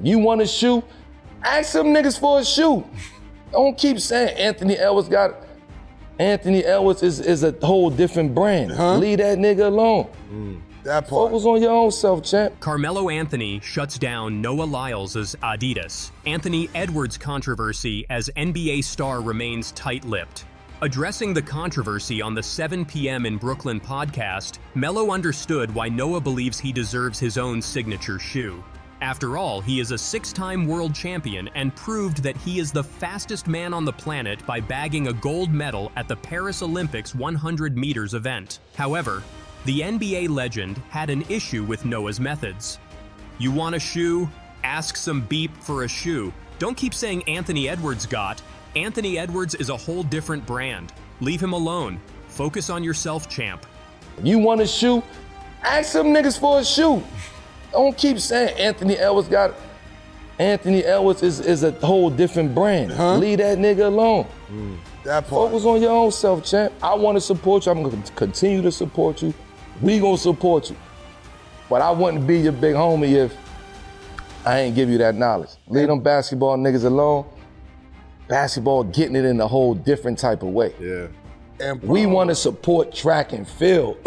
You want a shoe? Ask some niggas for a shoe. Don't keep saying Anthony Edwards is a whole different brand. Leave that nigga alone. That part. Focus on your own self, champ. Carmelo Anthony shuts down Noah Lyles' Adidas. Anthony Edwards controversy as NBA star remains tight-lipped. Addressing the controversy on the 7 p.m. in Brooklyn podcast, Melo understood why Noah believes he deserves his own signature shoe. After all, he is a 6-time world champion and proved that he is the fastest man on the planet by bagging a gold medal at the Paris Olympics 100 meters event. However, the NBA legend had an issue with Noah's methods. You want a shoe? Ask some beep for a shoe. Don't keep saying Anthony Edwards got. Anthony Edwards is a whole different brand. Leave him alone. Focus on yourself, champ. You want a shoe? Ask some niggas for a shoe. Don't keep saying Anthony Edwards is a whole different brand. Leave that nigga alone. That part. Focus on your own self, champ. I want to support you. I'm going to continue to support you. We going to support you. But I wouldn't be your big homie if I ain't give you that knowledge. Leave them basketball niggas alone. Basketball getting it in a whole different type of way. Yeah. And we want to support track and field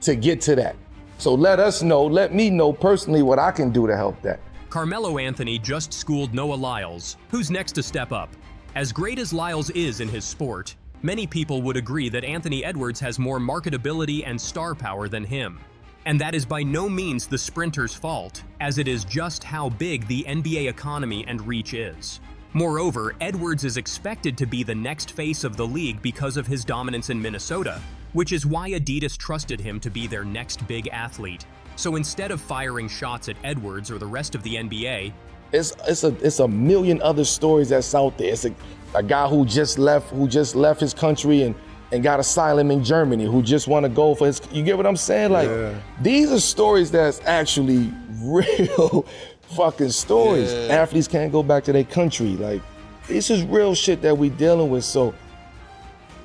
to get to that. So let me know personally what I can do to help that. Carmelo Anthony just schooled Noah Lyles, who's next to step up. As great as Lyles is in his sport, many people would agree that Anthony Edwards has more marketability and star power than him. And that is by no means the sprinter's fault, as it is just how big the NBA economy and reach is. Moreover, Edwards is expected to be the next face of the league because of his dominance in Minnesota, which is why Adidas trusted him to be their next big athlete. So instead of firing shots at Edwards or the rest of the NBA, it's a million other stories that's out there. It's a guy who just left his country and got asylum in Germany, who just want to go for his, you get what I'm saying? Like, these are stories that's actually real fucking stories. Athletes can't go back to their country. Like, this is real shit that we dealing with, so.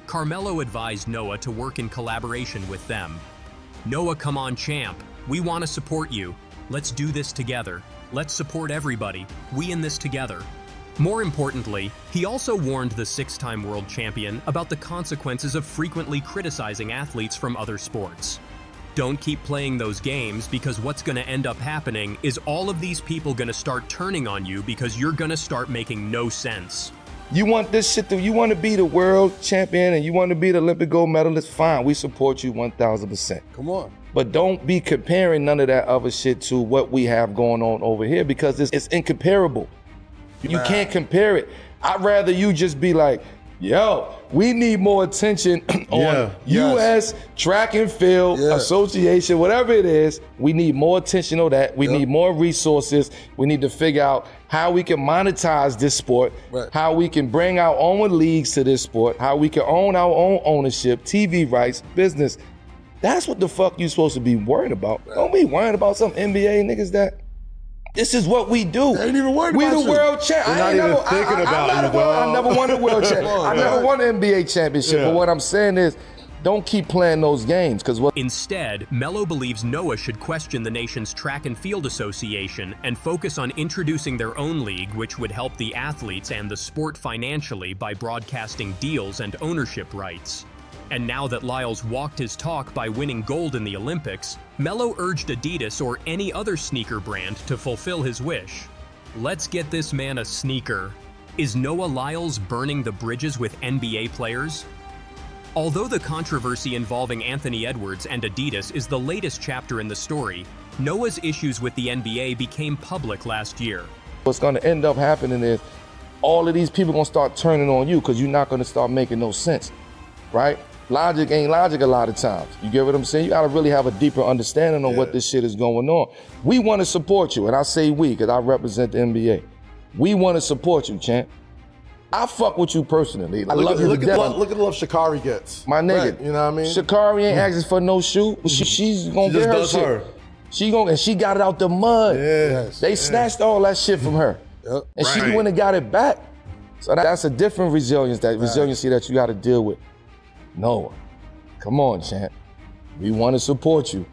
Carmelo advised Noah to work in collaboration with them. Noah, come on, champ. We want to support you. Let's do this together. Let's support everybody. We in this together. More importantly, he also warned the 6-time world champion about the consequences of frequently criticizing athletes from other sports. Don't keep playing those games, because what's going to end up happening is all of these people going to start turning on you because you're going to start making no sense. You want this shit you want to be the world champion and you want to be the Olympic gold medalist, fine, we support you 1,000%. Come on. But don't be comparing none of that other shit to what we have going on over here, because it's incomparable. You can't compare it. I'd rather you just be like, yo, we need more attention on U.S. Track and Field Association, whatever it is. We need more attention on that. We need more resources. We need to figure out how we can monetize this sport, how we can bring our own leagues to this sport, how we can own our own ownership, TV rights, business. That's what the fuck you supposed to be worried about. Don't be worried about some NBA niggas that. This is what we do. They ain't even worried we about the you. world champ. I never won a world champ. I never won an NBA championship. But what I'm saying is, don't keep playing those games, because what. Instead, Melo believes Noah should question the nation's Track and Field Association and focus on introducing their own league, which would help the athletes and the sport financially by broadcasting deals and ownership rights. And now that Lyles walked his talk by winning gold in the Olympics, Melo urged Adidas or any other sneaker brand to fulfill his wish. Let's get this man a sneaker. Is Noah Lyles burning the bridges with NBA players? Although the controversy involving Anthony Edwards and Adidas is the latest chapter in the story, Noah's issues with the NBA became public last year. What's going to end up happening is all of these people going to start turning on you, because you're not going to start making no sense, right? Logic ain't logic a lot of times. You get what I'm saying? You gotta really have a deeper understanding on what this shit is going on. We want to support you, and I say we, because I represent the NBA. We want to support you, champ. I fuck with you personally. I love you to death. Look at the love Sha'Carri gets. My nigga. Right, you know what I mean? Sha'Carri ain't asking for no shoe. She's gonna get her shit. And she got it out the mud. They snatched all that shit from her. And she went and got it back. So that's a different resiliency that you gotta deal with. Noah, come on, champ. We want to support you.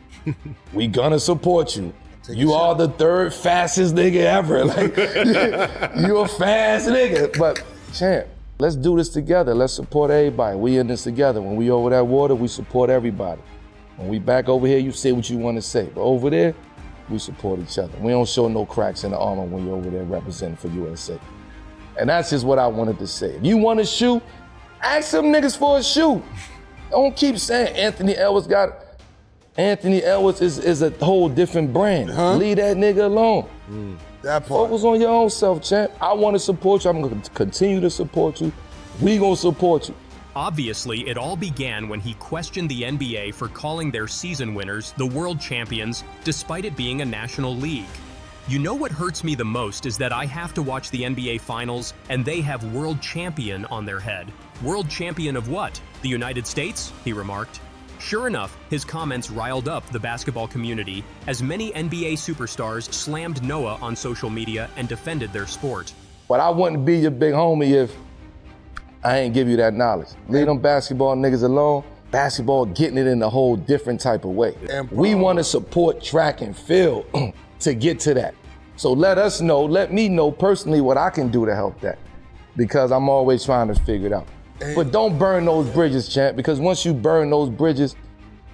We gonna support you. You are the third fastest nigga ever. Like, you a fast nigga. But, champ, let's do this together. Let's support everybody. We in this together. When we over that water, we support everybody. When we back over here, you say what you want to say. But over there, we support each other. We don't show no cracks in the armor when you're over there representing for USA. And that's just what I wanted to say. If you want a shoe, ask some niggas for a shoe. Don't keep saying Anthony Edwards got it. Anthony Edwards is a whole different brand. Leave that nigga alone. That part. Focus on your own self, champ. I want to support you. I'm going to continue to support you. We going to support you. Obviously, it all began when he questioned the NBA for calling their season winners the world champions, despite it being a national league. You know what hurts me the most is that I have to watch the NBA Finals and they have world champion on their head. World champion of what? The United States? He remarked. Sure enough, his comments riled up the basketball community as many NBA superstars slammed Noah on social media and defended their sport. But I wouldn't be your big homie if I ain't give you that knowledge. Leave them basketball niggas alone. Basketball getting it in a whole different type of way. We want to support track and field to get to that. So let us know, let me know personally what I can do to help that. Because I'm always trying to figure it out. But don't burn those bridges, champ, because once you burn those bridges,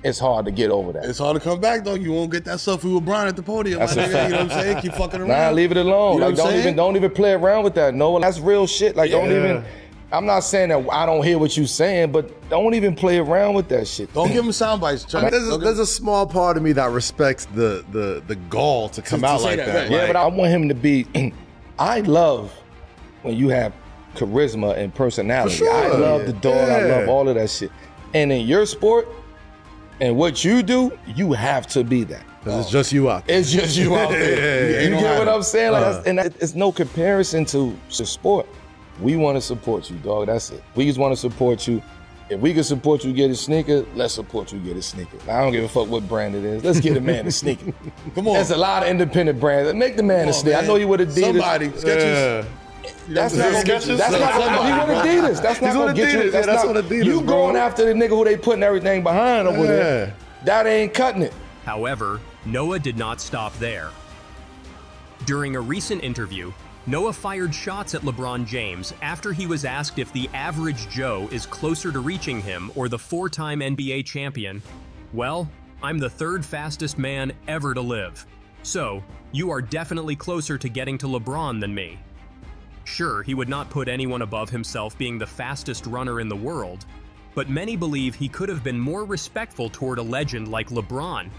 it's hard to get over that. It's hard to come back, though. You won't get that selfie with Brian at the podium. That's my a nigga, fact. you know what I'm saying? Keep fucking around. Nah, leave it alone. You know Like, what I'm saying? don't even play around with that. No, that's real shit. Like, don't even, I'm not saying that I don't hear what you're saying, but don't even play around with that shit. Don't give him sound bites, Chuck. There's a small part of me that respects the gall to come out say like that, that. right. Yeah, but I want him to be, I love when you have charisma and personality. For sure. I love the dog, I Yeah. love all of that shit. And in your sport, and what you do, you have to be that. Because it's just you out there. It's just you out there. You get what I'm saying? Like, and it's no comparison to sport. We want to support you, dog. That's it. We just want to support you. If we can support you get a sneaker, let's support you get a sneaker. I don't give a fuck what brand it is. Let's get a man a sneaker. Come on. There's a lot of independent brands. Make the man a sneaker. I know you with Adidas. Somebody, Skechers. That's not gonna get you. That's not gonna be with Adidas. That's not gonna get you. That's what Adidas, You bro. going after the nigga who they putting everything behind over there. That ain't cutting it. However, Noah did not stop there. During a recent interview, Noah fired shots at LeBron James after he was asked if the average Joe is closer to reaching him or the four-time NBA champion. Well, I'm the third fastest man ever to live. So, you are definitely closer to getting to LeBron than me. Sure, he would not put anyone above himself being the fastest runner in the world, but many believe he could have been more respectful toward a legend like LeBron.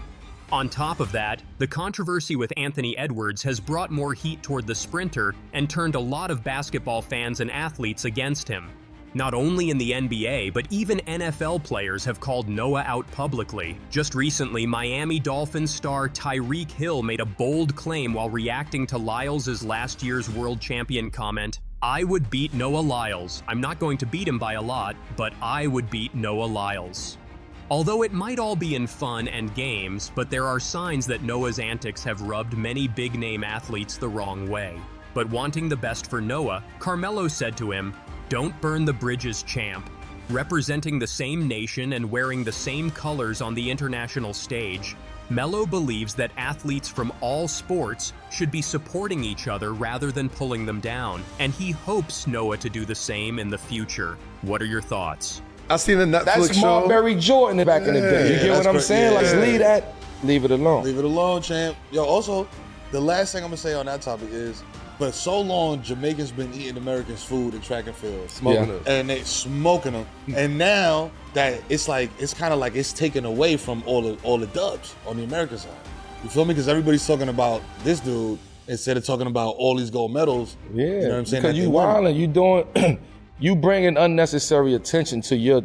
On top of that, the controversy with Anthony Edwards has brought more heat toward the sprinter and turned a lot of basketball fans and athletes against him. Not only in the NBA, but even NFL players have called Noah out publicly. Just recently, Miami Dolphins star Tyreke Hill made a bold claim while reacting to Lyles' last year's world champion comment, "I would beat Noah Lyles. I'm not going to beat him by a lot, but I would beat Noah Lyles." Although it might all be in fun and games, but there are signs that Noah's antics have rubbed many big-name athletes the wrong way. But wanting the best for Noah, Carmelo said to him, "Don't burn the bridges, champ." Representing the same nation and wearing the same colors on the international stage, Melo believes that athletes from all sports should be supporting each other rather than pulling them down, and he hopes Noah to do the same in the future. What are your thoughts? I seen the Netflix That's show. Marbury Jordan back in the day. You get what I'm saying? Like, leave that, leave it alone. Leave it alone, champ. Yo, also, the last thing I'm gonna say on that topic is, for so long, Jamaicans been eating Americans' food in track and field. Smoking it. And they smoking them. And now that it's like, it's kind of like it's taken away from all the dubs on the American side. You feel me? Because everybody's talking about this dude instead of talking about all these gold medals. Yeah, You know what I'm saying? because that you they won. wilding, you doing, you bringing unnecessary attention to your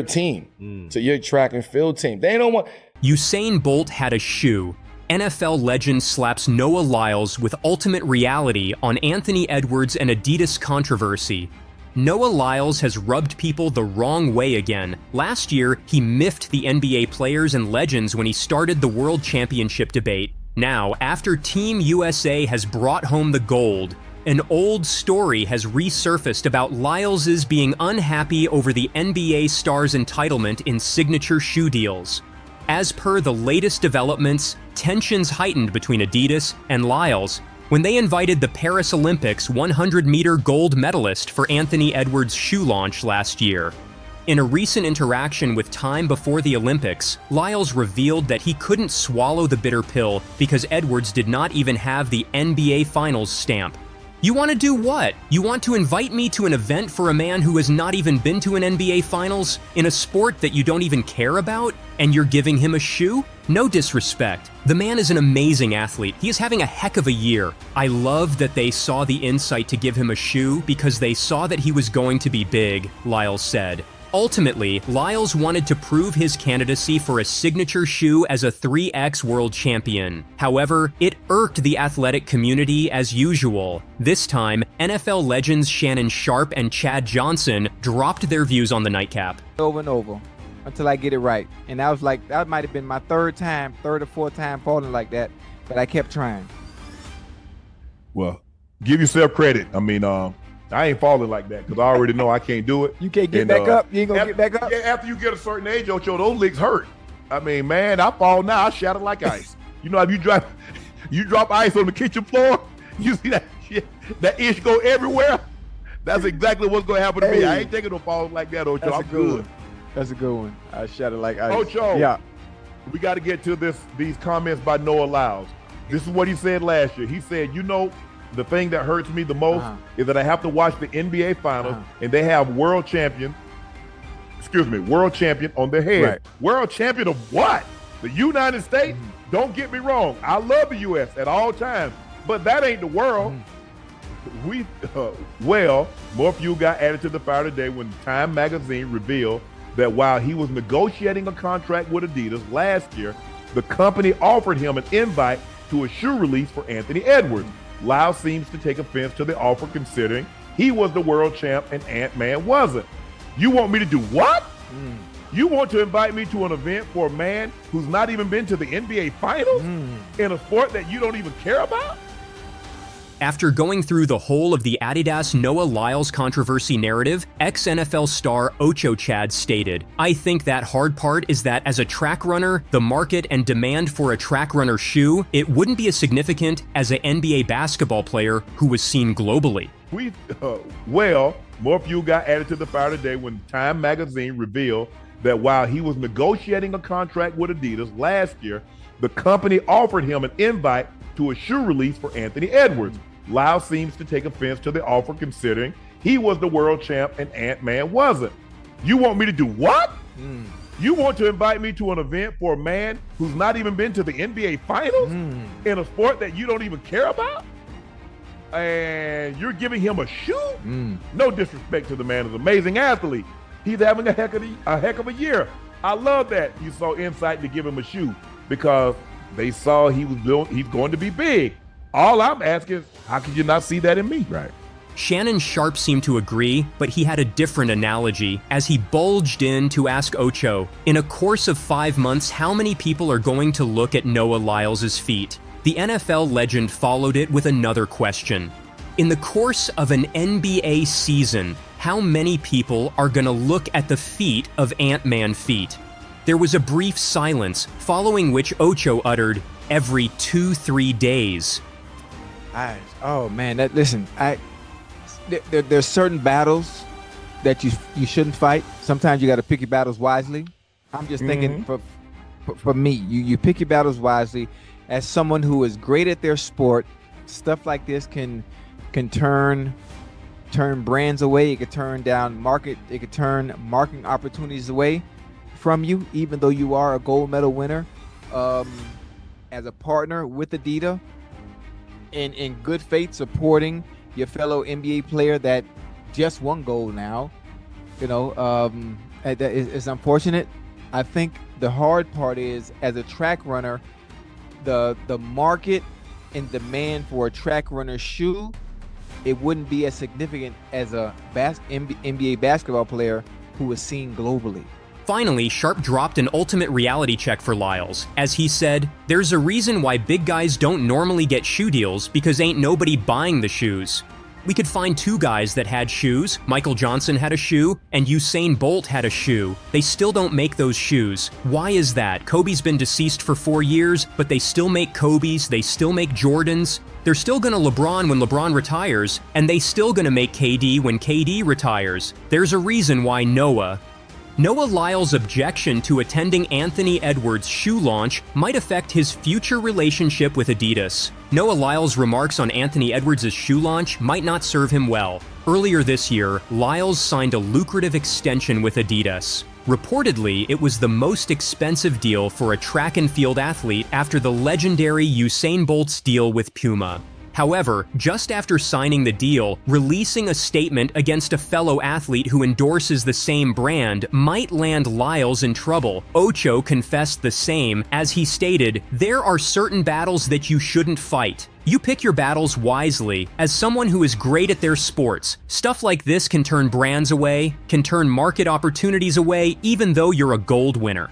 team, to your track and field team. They don't want. Usain Bolt had a shoe. NFL legend slaps Noah Lyles with ultimate reality on Anthony Edwards and Adidas controversy. Noah Lyles has rubbed people the wrong way again. Last year, he miffed the NBA players and legends when he started the World Championship debate. Now, after Team USA has brought home the gold, an old story has resurfaced about Lyles' being unhappy over the NBA star's entitlement in signature shoe deals. As per the latest developments, tensions heightened between Adidas and Lyles when they invited the Paris Olympics 100-meter gold medalist for Anthony Edwards' shoe launch last year. In a recent interaction with Time before the Olympics, Lyles revealed that he couldn't swallow the bitter pill because Edwards did not even have the NBA Finals stamp. You want to do what? You want to invite me to an event for a man who has not even been to an NBA Finals in a sport that you don't even care about, and you're giving him a shoe? No disrespect. The man is an amazing athlete. He is having a heck of a year. I love that they saw the insight to give him a shoe because they saw that he was going to be big, Lyles said. Ultimately, Lyles wanted to prove his candidacy for a signature shoe as a 3X world champion. However, it irked the athletic community as usual. This time, NFL legends Shannon Sharpe and Chad Johnson dropped their views on the nightcap. Over and over until I get it right. And that might have been my third or fourth time falling like that, but I kept trying. Well, give yourself credit. I mean, I ain't falling like that because I already know I can't do it. You can't get back up? You ain't gonna get back up? Yeah, after you get a certain age, Ocho, those legs hurt. I mean, man, I fall now, I shatter like ice. You know, if you drop ice on the kitchen floor, you see that shit, that ish go everywhere. That's exactly what's gonna happen to me. I ain't taking no falls like that, Ocho. I'm good. That's a good one. I shatter like ice. Ocho, yeah. We got to get to these comments by Noah Lyles. This is what he said last year. He said, you know, the thing that hurts me the most is that I have to watch the NBA Finals and they have world champion on their head. Right. World champion of what? The United States? Don't get me wrong. I love the U.S. at all times, but that ain't the world. More fuel got added to the fire today when Time magazine revealed that while he was negotiating a contract with Adidas last year, the company offered him an invite to a shoe release for Anthony Edwards. Lyles seems to take offense to the offer considering he was the world champ and Ant-Man wasn't. You want me to do what? You want to invite me to an event for a man who's not even been to the NBA Finals in a sport that you don't even care about? After going through the whole of the Adidas Noah Lyles controversy narrative, ex-NFL star Ocho Chad stated, "I think that hard part is that as a track runner, the market and demand for a track runner shoe, it wouldn't be as significant as an NBA basketball player who was seen globally." More fuel got added to the fire today when Time magazine revealed that while he was negotiating a contract with Adidas last year, the company offered him an invite to a shoe release for Anthony Edwards. Lyles seems to take offense to the offer considering he was the world champ and Ant-Man wasn't. You want me to do what? You want to invite me to an event for a man who's not even been to the NBA Finals in a sport that you don't even care about? And you're giving him a shoe? No disrespect to the man, is an amazing athlete. He's having a heck of a year. I love that you saw insight to give him a shoe because they saw he's going to be big. All I'm asking is, how could you not see that in me? Right. Shannon Sharpe seemed to agree, but he had a different analogy as he bulged in to ask Ocho, in a course of 5 months, how many people are going to look at Noah Lyles' feet? The NFL legend followed it with another question. In the course of an NBA season, how many people are going to look at the feet of Ant-Man feet? There was a brief silence, following which Ocho uttered, "Every 2-3 days." Oh man, there's certain battles that you shouldn't fight. Sometimes you got to pick your battles wisely. I'm just thinking for me, you pick your battles wisely. As someone who is great at their sport, stuff like this can turn brands away. It could turn marketing opportunities away from you, even though you are a gold medal winner. As a partner with Adidas, in good faith supporting your fellow NBA player that just won gold now, it's unfortunate. I think the hard part is, as a track runner, the market and demand for a track runner shoe, it wouldn't be as significant as a NBA basketball player who is seen globally. Finally, Sharpe dropped an ultimate reality check for Lyles, as he said, "There's a reason why big guys don't normally get shoe deals because ain't nobody buying the shoes." We could find two guys that had shoes. Michael Johnson had a shoe, and Usain Bolt had a shoe. They still don't make those shoes. Why is that? Kobe's been deceased for 4 years, but they still make Kobe's, they still make Jordans. They're still gonna LeBron when LeBron retires, and they still gonna make KD when KD retires. There's a reason why Noah Lyles' objection to attending Anthony Edwards' shoe launch might affect his future relationship with Adidas. Noah Lyles' remarks on Anthony Edwards' shoe launch might not serve him well. Earlier this year, Lyles signed a lucrative extension with Adidas. Reportedly, it was the most expensive deal for a track and field athlete after the legendary Usain Bolt's deal with Puma. However, just after signing the deal, releasing a statement against a fellow athlete who endorses the same brand might land Lyles in trouble. Ocho confessed the same, as he stated, "There are certain battles that you shouldn't fight. You pick your battles wisely. As someone who is great at their sports, stuff like this can turn brands away, can turn market opportunities away, even though you're a gold winner."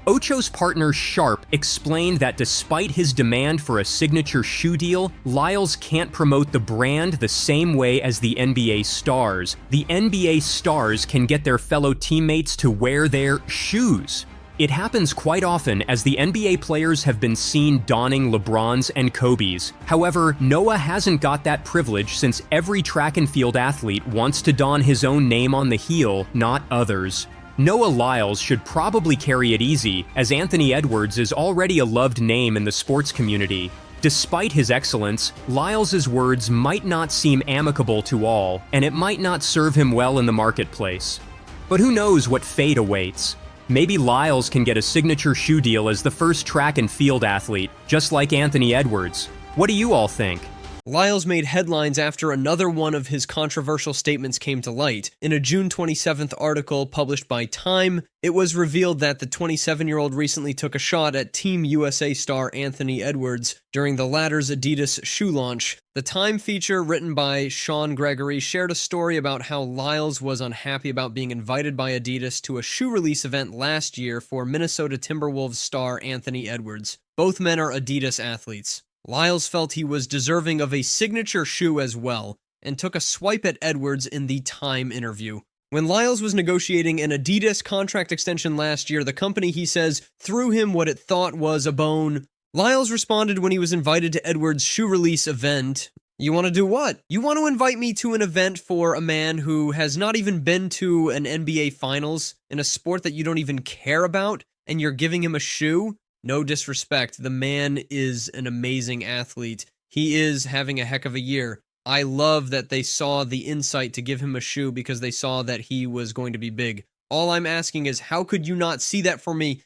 Ocho's partner Sharp explained that despite his demand for a signature shoe deal, Lyles can't promote the brand the same way as the NBA stars. The NBA stars can get their fellow teammates to wear their shoes. It happens quite often, as the NBA players have been seen donning LeBron's and Kobe's. However, Noah hasn't got that privilege, since every track and field athlete wants to don his own name on the heel, not others. Noah Lyles should probably carry it easy, as Anthony Edwards is already a loved name in the sports community. Despite his excellence, Lyles' words might not seem amicable to all, and it might not serve him well in the marketplace. But who knows what fate awaits? Maybe Lyles can get a signature shoe deal as the first track and field athlete, just like Anthony Edwards. What do you all think? Lyles made headlines after another one of his controversial statements came to light. In a June 27th article published by Time, it was revealed that the 27-year-old recently took a shot at Team USA star Anthony Edwards during the latter's Adidas shoe launch. The Time feature, written by Sean Gregory, shared a story about how Lyles was unhappy about being invited by Adidas to a shoe release event last year for Minnesota Timberwolves star Anthony Edwards. Both men are Adidas athletes. Lyles felt he was deserving of a signature shoe as well, and took a swipe at Edwards in the Time interview. When Lyles was negotiating an Adidas contract extension last year, the company, he says, threw him what it thought was a bone. Lyles responded when he was invited to Edwards' shoe release event, "You want to do what? You want to invite me to an event for a man who has not even been to an NBA Finals in a sport that you don't even care about, and you're giving him a shoe? No disrespect, the man is an amazing athlete. He is having a heck of a year. I love that they saw the insight to give him a shoe because they saw that he was going to be big. All I'm asking is, how could you not see that for me?"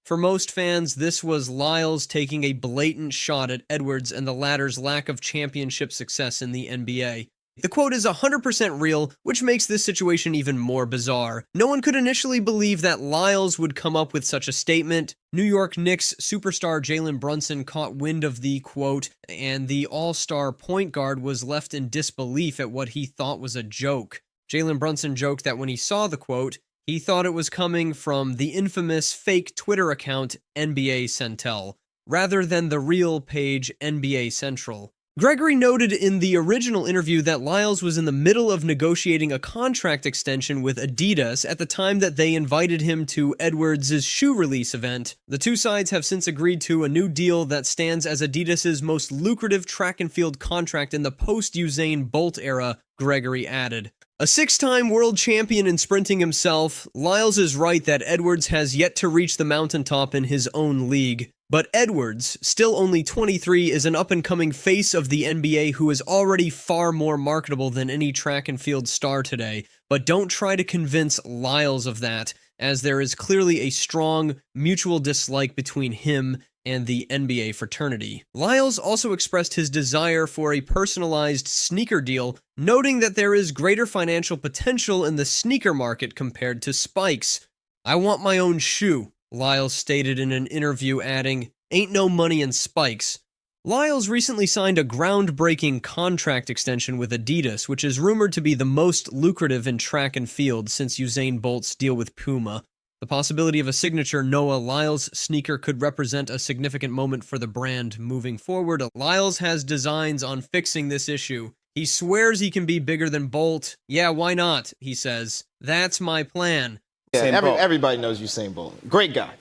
For most fans, this was Lyles taking a blatant shot at Edwards and the latter's lack of championship success in the NBA. The quote is 100% real, which makes this situation even more bizarre. No one could initially believe that Lyles would come up with such a statement. New York Knicks superstar Jalen Brunson caught wind of the quote, and the all-star point guard was left in disbelief at what he thought was a joke. Jalen Brunson joked that when he saw the quote, he thought it was coming from the infamous fake Twitter account NBA Centel, rather than the real page NBA Central. Gregory noted in the original interview that Lyles was in the middle of negotiating a contract extension with Adidas at the time that they invited him to Edwards' shoe release event. The two sides have since agreed to a new deal that stands as Adidas' most lucrative track and field contract in the post-Usain Bolt era, Gregory added. A six-time world champion in sprinting himself, Lyles is right that Edwards has yet to reach the mountaintop in his own league. But Edwards, still only 23, is an up-and-coming face of the NBA who is already far more marketable than any track and field star today. But don't try to convince Lyles of that, as there is clearly a strong mutual dislike between him and the NBA fraternity. Lyles also expressed his desire for a personalized sneaker deal, noting that there is greater financial potential in the sneaker market compared to spikes. "I want my own shoe," Lyles stated in an interview, adding, "Ain't no money in spikes." Lyles recently signed a groundbreaking contract extension with Adidas, which is rumored to be the most lucrative in track and field since Usain Bolt's deal with Puma. The possibility of a signature Noah Lyles sneaker could represent a significant moment for the brand moving forward. Lyles has designs on fixing this issue. He swears he can be bigger than Bolt. Yeah, why not? He says. That's my plan. Yeah, everybody knows Usain Bolt. Great guy.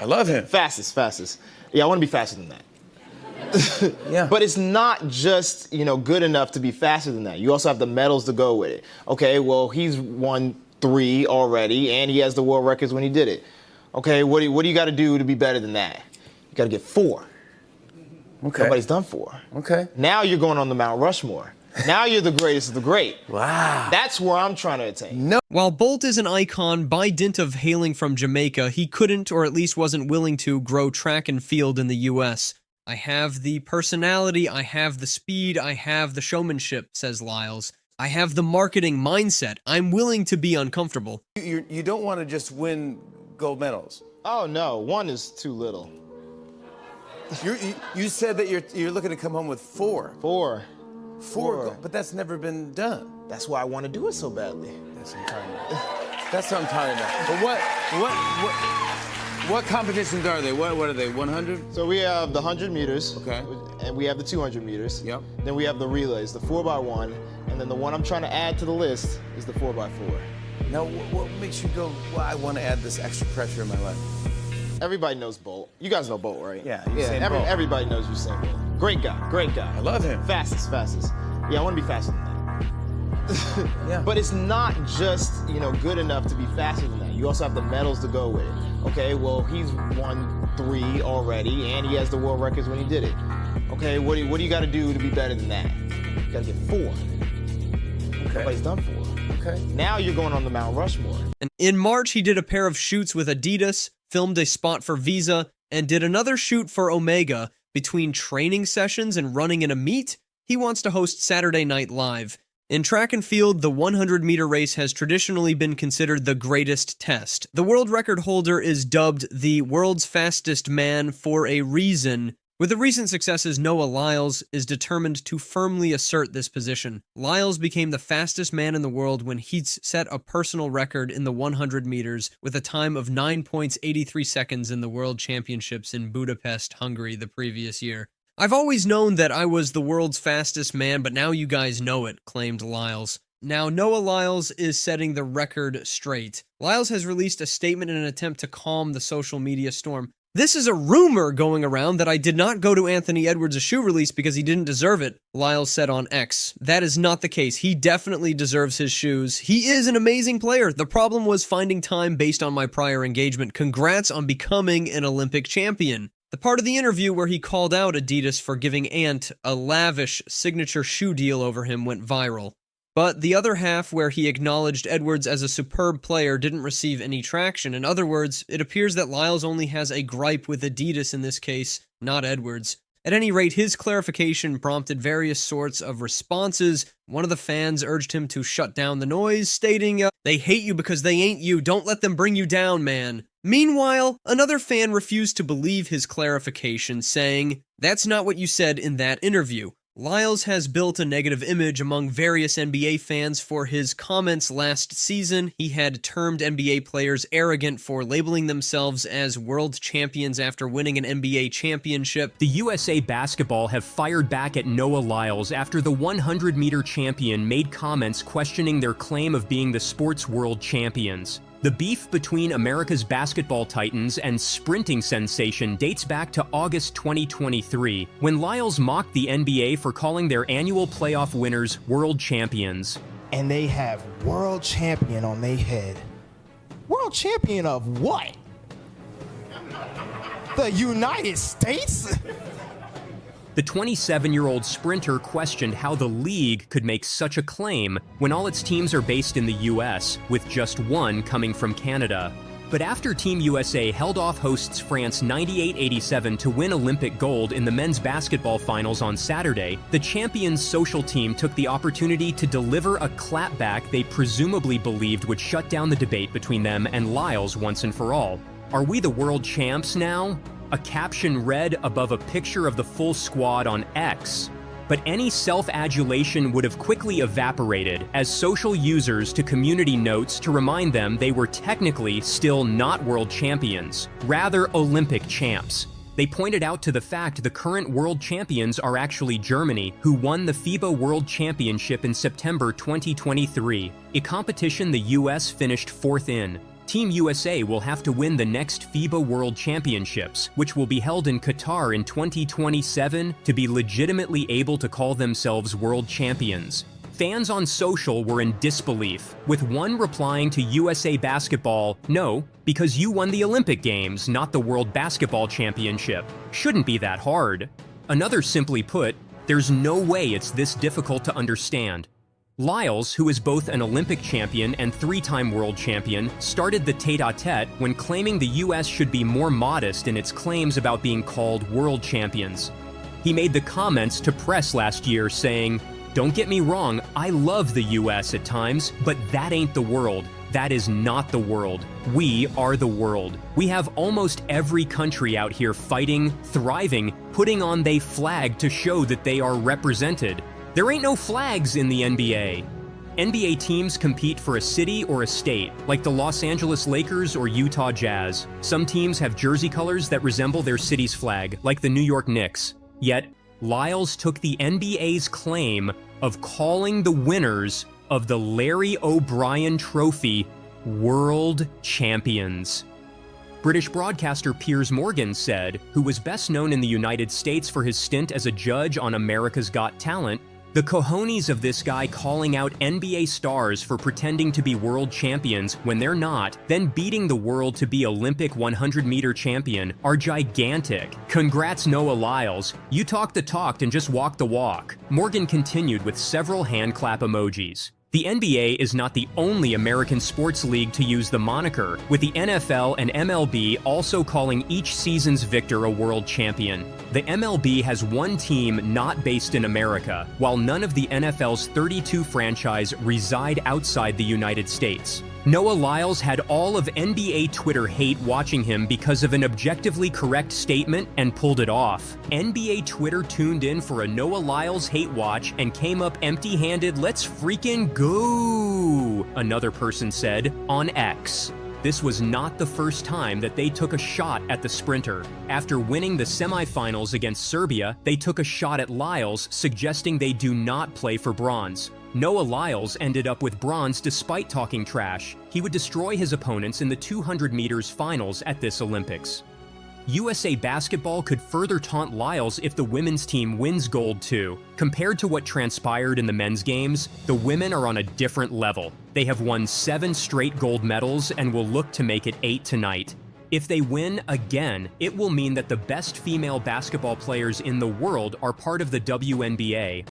I love him. Fastest. Yeah, I want to be faster than that. Yeah. But it's not just, good enough to be faster than that. You also have the medals to go with it. Okay, well, he's won 3 already, and he has the world records when he did it. Okay, what do you got to do to be better than that? You got to get 4. Okay. Nobody's done 4. Okay. Now you're going on the Mount Rushmore. Now you're the greatest of the great. Wow. That's where I'm trying to attain. While Bolt is an icon by dint of hailing from Jamaica, he couldn't, or at least wasn't willing to, grow track and field in the U.S. I have the personality, I have the speed, I have the showmanship, says Lyles. I have the marketing mindset. I'm willing to be uncomfortable. You don't want to just win gold medals. Oh, no. 1 is too little. You said that you're looking to come home with 4. 4. 4, but that's never been done. That's why I want to do it so badly. That's what I'm talking about. That's what I'm talking about. But what competitions are they? What are they? 100? So we have the 100 meters. Okay. And we have the 200 meters. Yep. Then we have the relays, the 4x1, and then the one I'm trying to add to the list is the 4x4. Now, what makes you go, well, I want to add this extra pressure in my life? Everybody knows Bolt. You guys know Bolt, right? Yeah, Usain Bolt. Everybody knows Usain Bolt. Great guy. I love him. Fastest. Yeah, I want to be faster than that. Yeah. But it's not just, good enough to be faster than that. You also have the medals to go with it. Okay, well, he's won 3 already, and he has the world records when he did it. Okay, what do you got to do to be better than that? You got to get 4. Okay. Nobody's done 4. Okay. Now you're going on the Mount Rushmore. And in March, he did a pair of shoots with Adidas, filmed a spot for Visa, and did another shoot for Omega. Between training sessions and running in a meet, he wants to host Saturday Night Live. In track and field, the 100-meter race has traditionally been considered the greatest test. The world record holder is dubbed the world's fastest man for a reason. With the recent successes, Noah Lyles is determined to firmly assert this position. Lyles became the fastest man in the world when he set a personal record in the 100 meters with a time of 9.83 seconds in the World Championships in Budapest, Hungary the previous year. I've always known that I was the world's fastest man, but now you guys know it, claimed Lyles. Now, Noah Lyles is setting the record straight. Lyles has released a statement in an attempt to calm the social media storm. This is a rumor going around that I did not go to Anthony Edwards' shoe release because he didn't deserve it, Lyles said on X. That is not the case. He definitely deserves his shoes. He is an amazing player. The problem was finding time based on my prior engagement. Congrats on becoming an Olympic champion. The part of the interview where he called out Adidas for giving Ant a lavish signature shoe deal over him went viral. But the other half, where he acknowledged Edwards as a superb player, didn't receive any traction. In other words, it appears that Lyles only has a gripe with Adidas in this case, not Edwards. At any rate, his clarification prompted various sorts of responses. One of the fans urged him to shut down the noise, stating, "They hate you because they ain't you. Don't let them bring you down, man." Meanwhile, another fan refused to believe his clarification, saying, "That's not what you said in that interview." Lyles has built a negative image among various NBA fans for his comments last season. He had termed NBA players arrogant for labeling themselves as world champions after winning an NBA championship. The USA Basketball have fired back at Noah Lyles after the 100-meter champion made comments questioning their claim of being the sport's world champions. The beef between America's basketball titans and sprinting sensation dates back to August 2023, when Lyles mocked the NBA for calling their annual playoff winners world champions. And they have world champion on their head. World champion of what? The United States? The 27-year-old sprinter questioned how the league could make such a claim when all its teams are based in the US, with just one coming from Canada. But after Team USA held off hosts France 98-87 to win Olympic gold in the men's basketball finals on Saturday, the champions' social team took the opportunity to deliver a clapback they presumably believed would shut down the debate between them and Lyles once and for all. "Are we the world champs now?" A caption read above a picture of the full squad on X. But any self-adulation would have quickly evaporated as social users took community notes to remind them they were technically still not world champions, rather Olympic champs. They pointed out to the fact the current world champions are actually Germany, who won the FIBA World Championship in September 2023, a competition the US finished 4th in. Team USA will have to win the next FIBA World Championships, which will be held in Qatar in 2027, to be legitimately able to call themselves world champions. Fans on social were in disbelief, with one replying to USA Basketball, "No, because you won the Olympic Games, not the World Basketball Championship. Shouldn't be that hard." Another simply put, "There's no way it's this difficult to understand." Lyles, who is both an Olympic champion and 3-time world champion, started the tete-a-tete when claiming the US should be more modest in its claims about being called world champions. He made the comments to press last year saying, "Don't get me wrong, I love the US at times, but that ain't the world. That is not the world. We are the world. We have almost every country out here fighting, thriving, putting on they flag to show that they are represented. There ain't no flags in the NBA. NBA teams compete for a city or a state, like the Los Angeles Lakers or Utah Jazz. Some teams have jersey colors that resemble their city's flag, like the New York Knicks. Yet, Lyles took the NBA's claim of calling the winners of the Larry O'Brien Trophy world champions. British broadcaster Piers Morgan said, who was best known in the United States for his stint as a judge on America's Got Talent, "The cojones of this guy calling out NBA stars for pretending to be world champions when they're not, then beating the world to be Olympic 100-meter champion, are gigantic. Congrats, Noah Lyles. You talk the talk and just walk the walk." Morgan continued with several hand clap emojis. The NBA is not the only American sports league to use the moniker, with the NFL and MLB also calling each season's victor a world champion. The MLB has one team not based in America, while none of the NFL's 32 franchises reside outside the United States. Noah Lyles had all of NBA Twitter hate watching him because of an objectively correct statement and pulled it off. NBA Twitter tuned in for a Noah Lyles hate watch and came up empty-handed, "Let's freaking go," another person said on X. This was not the first time that they took a shot at the sprinter. After winning the semifinals against Serbia, they took a shot at Lyles, suggesting they do not play for bronze. Noah Lyles ended up with bronze despite talking trash. He would destroy his opponents in the 200 meters finals at this Olympics. USA Basketball could further taunt Lyles if the women's team wins gold too. Compared to what transpired in the men's games, the women are on a different level. They have won 7 straight gold medals and will look to make it 8 tonight. If they win again, it will mean that the best female basketball players in the world are part of the WNBA,